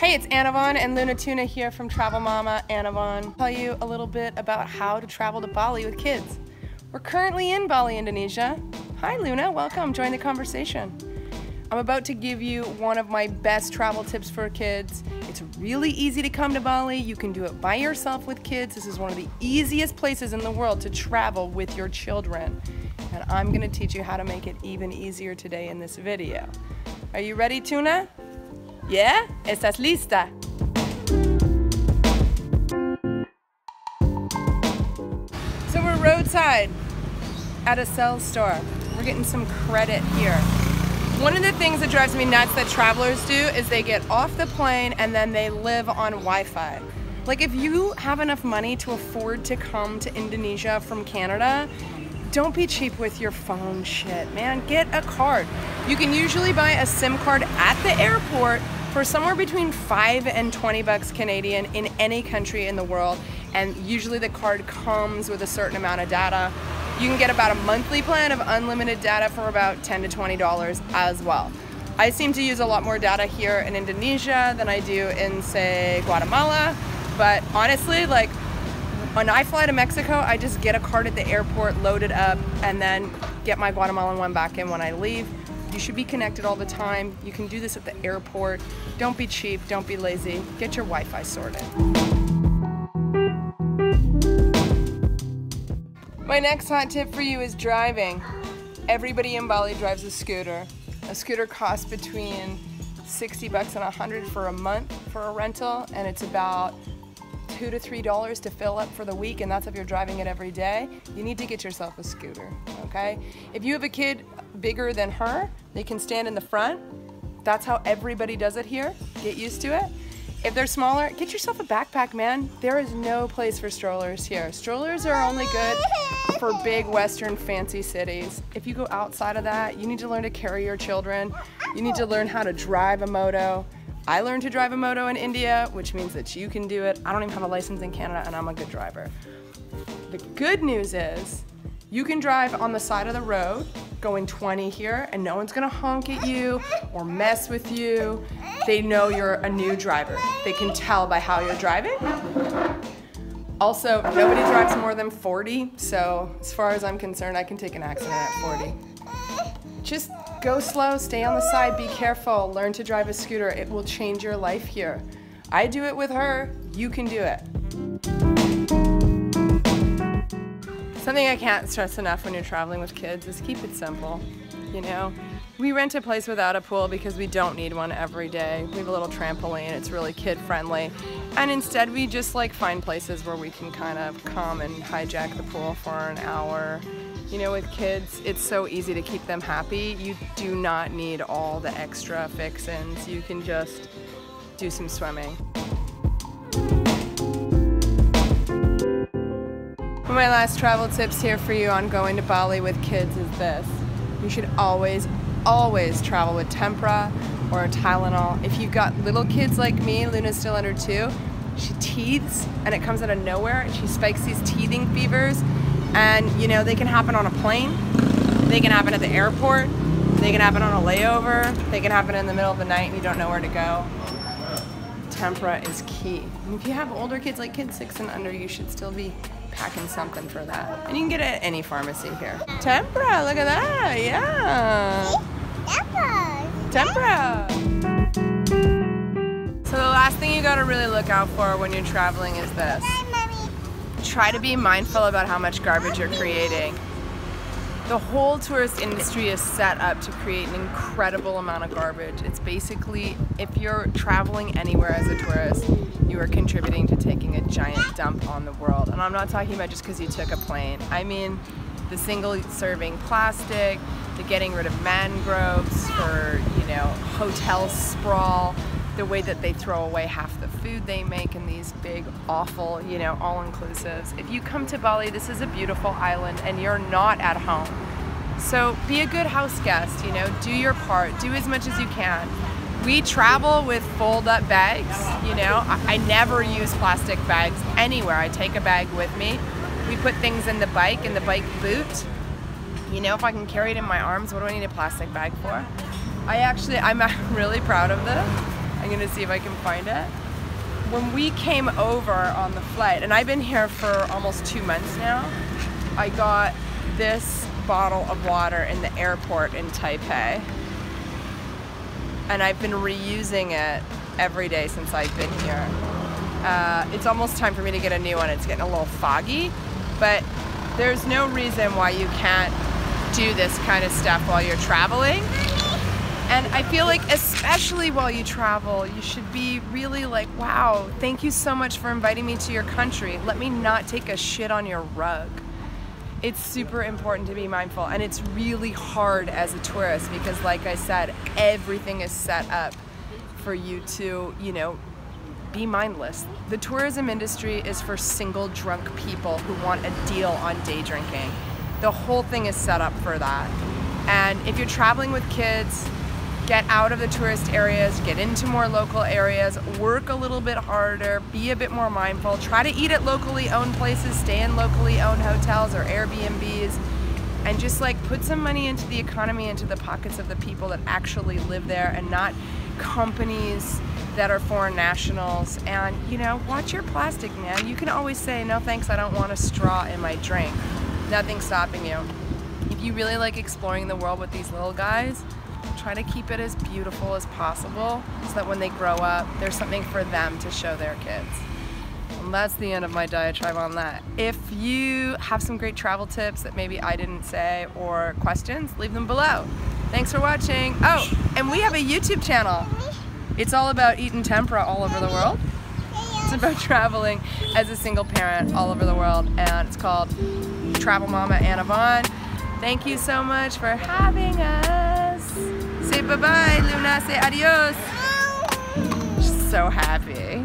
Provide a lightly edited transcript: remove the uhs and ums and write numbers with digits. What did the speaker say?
Hey, it's Anavon and Luna Tuna here from Travel Mama Anavon. I'll tell you a little bit about how to travel to Bali with kids. We're currently in Bali, Indonesia. Hi Luna, welcome, join the conversation. I'm about to give you one of my best travel tips for kids. It's really easy to come to Bali. You can do it by yourself with kids. This is one of the easiest places in the world to travel with your children. And I'm gonna teach you how to make it even easier today in this video. Are you ready, Tuna? Yeah? ¿Estás lista? So we're roadside at a cell store. We're getting some credit here. One of the things that drives me nuts that travelers do is they get off the plane and then they live on Wi-Fi. Like if you have enough money to afford to come to Indonesia from Canada, don't be cheap with your phone shit, man. Get a card. You can usually buy a SIM card at the airport for somewhere between 5 and 20 bucks Canadian in any country in the world. And usually the card comes with a certain amount of data. You can get about a monthly plan of unlimited data for about $10 to $20 as well. I seem to use a lot more data here in Indonesia than I do in, say, Guatemala. But honestly, like, when I fly to Mexico, I just get a card at the airport, load it up, and then get my Guatemalan one back in when I leave. You should be connected all the time. You can do this at the airport. Don't be cheap, don't be lazy. Get your Wi-Fi sorted. My next hot tip for you is driving. Everybody in Bali drives a scooter. A scooter costs between 60 bucks and 100 for a month for a rental, and it's about $2 to $3 to fill up for the week, and that's if you're driving it every day. You need to get yourself a scooter, okay? If you have a kid bigger than her, they can stand in the front. That's how everybody does it here. Get used to it. If they're smaller, get yourself a backpack, man. There is no place for strollers here. Strollers are only good for big Western fancy cities. If you go outside of that, you need to learn to carry your children. You need to learn how to drive a moto. I learned to drive a moto in India, which means that you can do it. I don't even have a license in Canada, and I'm a good driver. The good news is you can drive on the side of the road going 20 here, and no one's gonna honk at you or mess with you. They know you're a new driver. They can tell by how you're driving. Also, nobody drives more than 40, so as far as I'm concerned, I can take an accident at 40. Just go slow, stay on the side, be careful, learn to drive a scooter. It will change your life here. I do it with her, you can do it. Something I can't stress enough when you're traveling with kids is keep it simple, you know? We rent a place without a pool because we don't need one every day. We have a little trampoline, it's really kid friendly. And instead we just like find places where we can kind of come and hijack the pool for an hour. You know, with kids, it's so easy to keep them happy. You do not need all the extra fixins. You can just do some swimming. One of my last travel tips here for you on going to Bali with kids is this. You should always travel with tempura or a Tylenol. If you've got little kids like me, Luna's still under 2, she teethes and it comes out of nowhere and she spikes these teething fevers. And you know, they can happen on a plane, they can happen at the airport, they can happen on a layover, they can happen in the middle of the night and you don't know where to go. Tempura is key. And if you have older kids, like kids 6 and under, you should still be packing something for that. And you can get it at any pharmacy here. Tempura, look at that, yeah. Tempura. So the last thing you gotta really look out for when you're traveling is this. Try to be mindful about how much garbage you're creating. The whole tourist industry is set up to create an incredible amount of garbage. It's basically, if you're traveling anywhere as a tourist, you are contributing to taking a giant dump on the world. And I'm not talking about just because you took a plane. I mean the single-serving plastic, the getting rid of mangroves for, you know, hotel sprawl, the way that they throw away half the food they make in these big, awful, you know, all-inclusives. If you come to Bali, this is a beautiful island and you're not at home. So be a good house guest, you know, do your part, do as much as you can. We travel with fold-up bags, you know. I never use plastic bags anywhere. I take a bag with me. We put things in the bike boot. You know, if I can carry it in my arms, what do I need a plastic bag for? I'm really proud of this. I'm gonna see if I can find it. When we came over on the flight, and I've been here for almost 2 months now, I got this bottle of water in the airport in Taipei. And I've been reusing it every day since I've been here. It's almost time for me to get a new one. It's getting a little foggy, but there's no reason why you can't do this kind of stuff while you're traveling. And I feel like especially while you travel, you should be really like, wow, thank you so much for inviting me to your country. Let me not take a shit on your rug. It's super important to be mindful, and it's really hard as a tourist because, like I said, everything is set up for you to, you know, be mindless. The tourism industry is for single drunk people who want a deal on day drinking. The whole thing is set up for that. And if you're traveling with kids, get out of the tourist areas, get into more local areas, work a little bit harder, be a bit more mindful, try to eat at locally owned places, stay in locally owned hotels or Airbnbs, and just like put some money into the economy, into the pockets of the people that actually live there and not companies that are foreign nationals. And you know, watch your plastic, man. You can always say, no thanks, I don't want a straw in my drink. Nothing's stopping you. If you really like exploring the world with these little guys, try to keep it as beautiful as possible so that when they grow up, there's something for them to show their kids. And that's the end of my diatribe on that. If you have some great travel tips that maybe I didn't say or questions, leave them below. Thanks for watching. Oh, and we have a YouTube channel. It's all about eating tempura all over the world. It's about traveling as a single parent all over the world, and it's called Travel Mama Anna Vaughn. Thank you so much for having us. Say bye-bye, Luna. Say adios. She's so happy.